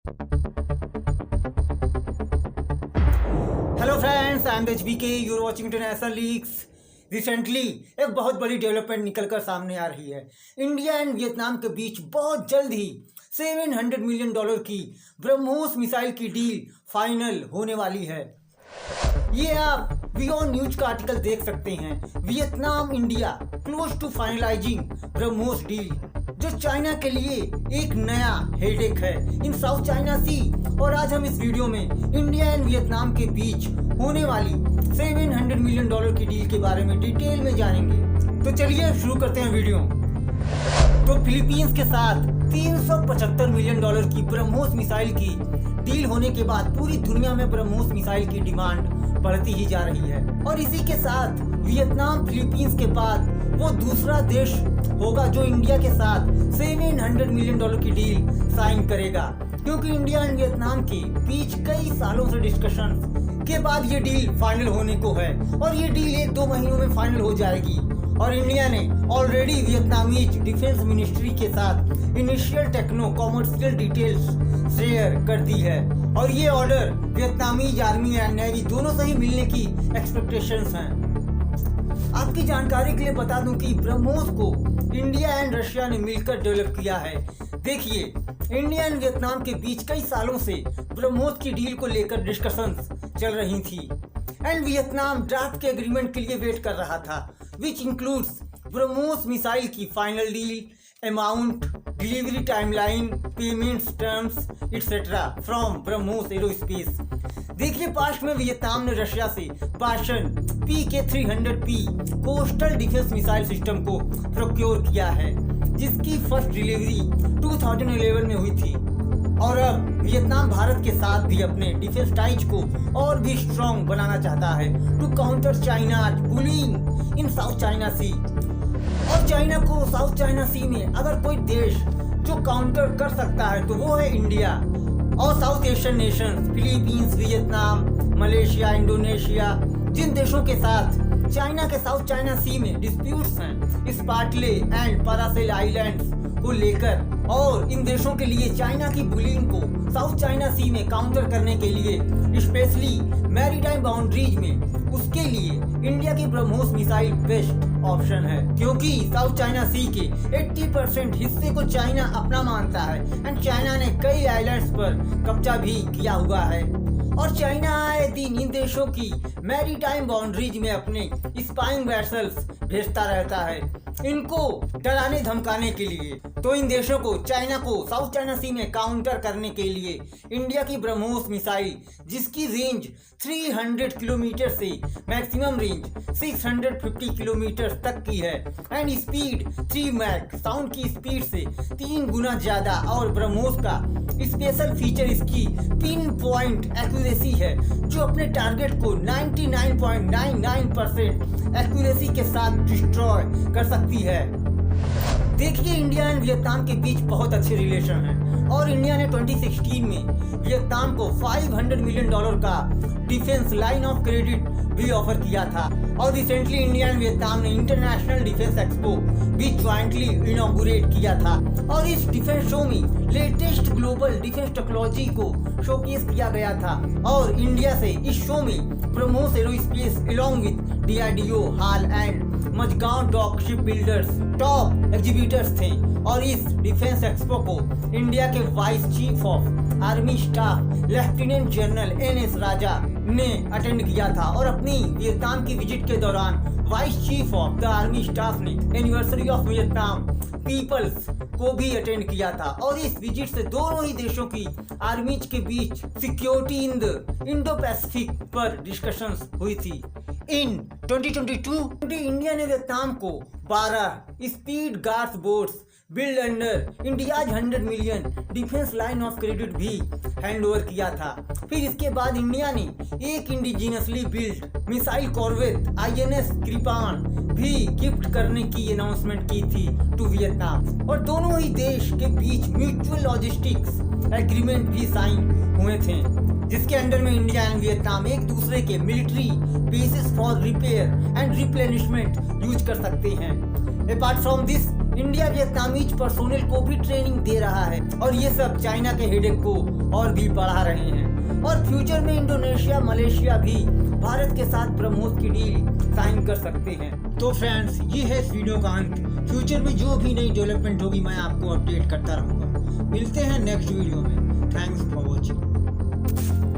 Hello friends, I am HBK, you are watching international leagues. Recently एक बहुत बड़ी development निकलकर सामने आ रही है। इंडिया एंड वियतनाम के बीच बहुत जल्द ही $700 मिलियन की ब्रह्मोस मिसाइल की डील फाइनल होने वाली है। ये आप वियोन न्यूज का आर्टिकल देख सकते हैं। Vietnam India close to finalising BrahMos deal, जो चाइना के लिए एक नया हेडेक है इन साउथ चाइना सी। और आज हम इस वीडियो में इंडिया एंड वियतनाम के बीच होने वाली $700 मिलियन की डील के बारे में डिटेल में जानेंगे। तो चलिए शुरू करते हैं वीडियो। तो फिलीपींस के साथ $375 मिलियन की ब्रह्मोस मिसाइल की डील होने के बाद पूरी दुनिया में ब्रह्मोस मिसाइल की डिमांड बढ़ती ही जा रही है। और इसी के साथ वियतनाम फिलीपींस के बाद वो दूसरा देश होगा जो इंडिया के साथ $700 मिलियन की डील साइन करेगा, क्योंकि इंडिया एंड वियतनाम के बीच कई सालों से डिस्कशन के बाद ये डील फाइनल होने को है। और ये डील 1-2 महीनों में फाइनल हो जाएगी। और इंडिया ने ऑलरेडी वियतनामीज डिफेंस मिनिस्ट्री के साथ initial techno commercial details share कर दी है। और ये order Vietnamese army and navy दोनों से ही मिलने की एक्सपेक्टेशंस हैं। आपकी जानकारी के लिए बता दूं कि ब्रह्मोस को इंडिया एंड रशिया ने मिलकर डेवलप किया है। देखिए, इंडिया एंड वियतनाम के बीच कई सालों से ब्रह्मोस की डील को लेकर डिस्कशंस चल रही थी एंड वियतनाम ड्राफ्ट के एग्रीमेंट के लिए वेट कर रहा था, विच इंक्लूड्स ब्रह्मोस मिसाइल की final deal, amount, delivery timeline, payments terms etcetera from BrahMos aerospace. देखिए, पास्ट में वियतनाम ने रशिया से Paschen PK-300P coastal defence missile system को प्रोक्योर किया है, जिसकी फर्स्ट डिलीवरी 2011 में हुई थी। और अब वियतनाम भारत के साथ भी अपने डिफेंस टाइज को और भी स्ट्रॉन्ग बनाना चाहता है to counter China bullying in south China sea. और चाइना को साउथ चाइना सी में अगर कोई देश जो काउंटर कर सकता है तो वो है इंडिया। और south Asian nation Philippines, Vietnam, Malaysia, Indonesia, जिन देशों के साथ चाइना के साउथ चाइना सी में डिस्प्यूट्स हैं स्पार्टले एंड पारासेल आइलैंड्स को लेकर, और इन देशों के लिए चाइना की बुलिंग को साउथ चाइना सी में काउंटर करने के लिए स्पेशली मैरीटाइम बाउंड्रीज में, उसके लिए इंडिया की ब्रह्मोस मिसाइल बेस्ट ऑप्शन है। क्योंकि साउथ चाइना सी के 80% हिस्से को चाइना अपना मानता है एंड चाइना ने कई आइलैंड्स पर कब्जा भी किया हुआ है। और चाइना आए दिन इन देशों की मैरीटाइम बाउंड्रीज में अपने स्पाइंग वेसल्स भेजता रहता है, इनको डराने धमकाने के लिए। तो इन देशों को चाइना को साउथ चाइना सी में काउंटर करने के लिए इंडिया की ब्रह्मोस मिसाइल, जिसकी रेंज 300 किलोमीटर से मैक्सिमम रेंज 650 किलोमीटर तक की है एंड स्पीड 3 मैक साउंड की स्पीड से 3 गुना ज्यादा। और ब्रह्मोस का स्पेशल फीचर इसकी पिन पॉइंट एक्यूरेसी है, जो अपने टारगेट को 99.99% एक्यूरेसी के साथ डिस्ट्रॉय कर सकती है। देखिए, इंडिया एंड वियतनाम के बीच बहुत अच्छे रिलेशन हैं और इंडिया ने 2016 में वियतनाम को $500 मिलियन का डिफेंस लाइन ऑफ क्रेडिट भी ऑफर किया था। और रिसेंटली इंडिया एंड वियतनाम ने इंटरनेशनल डिफेंस एक्सपो भी ज्वाइंटली इनॉग्रेट किया था। और इस डिफेंस शो में लेटेस्ट ग्लोबल डिफेंस टेक्नोलॉजी को शोकेस किया गया था। और इंडिया से इस शो में BrahMos aerospace along with DRDO, HAL and Mazagon dock ship builders top exhibitors थे। और इस डिफेंस एक्सपो को इंडिया के vice chief of army staff lieutenant general NS राजा ने अटेंड किया था। और अपनी वियतनाम की विजिट के दौरान vice chief of the army staff ने एनिवर्सरी ऑफ वियतनाम पीपल्स को भी अटेंड किया था। और इस विजिट से दोनों ही देशों की आर्मीज के बीच security in the Indo Pacific पर डिस्कशंस हुई थी। इन 2022 इंडिया ने वियतनाम को 12 speed guards boats build under India's 100 million defence line of credit भी हैंड ओवर किया था। फिर इसके बाद इंडिया ने एक indigenously build missile corvette INS Kirpan भी गिफ्ट करने की अनाउंसमेंट की थी टू वियतनाम। और दोनों ही देश के बीच म्यूचुअल लॉजिस्टिक्स एग्रीमेंट भी साइन हुए थे, जिसके अंडर में इंडिया एंड वियतनाम एक दूसरे के military bases for repair and replenishment use कर सकते हैं। Apart from this, India Vietnamese personnel को भी ट्रेनिंग दे रहा है और ये सब चाइना के हेडेक को और भी बढ़ा रहे हैं। और फ्यूचर में इंडोनेशिया, मलेशिया भी भारत के साथ ब्रह्मोस की डील साइन कर सकते हैं। तो फ्रेंड्स, ये है इस वीडियो का अंत। फ्यूचर में जो भी नई डेवलपमेंट होगी मैं आपको अपडेट करता रहूँगा। मिलते हैं नेक्स्ट वीडियो में। Thanks for watching.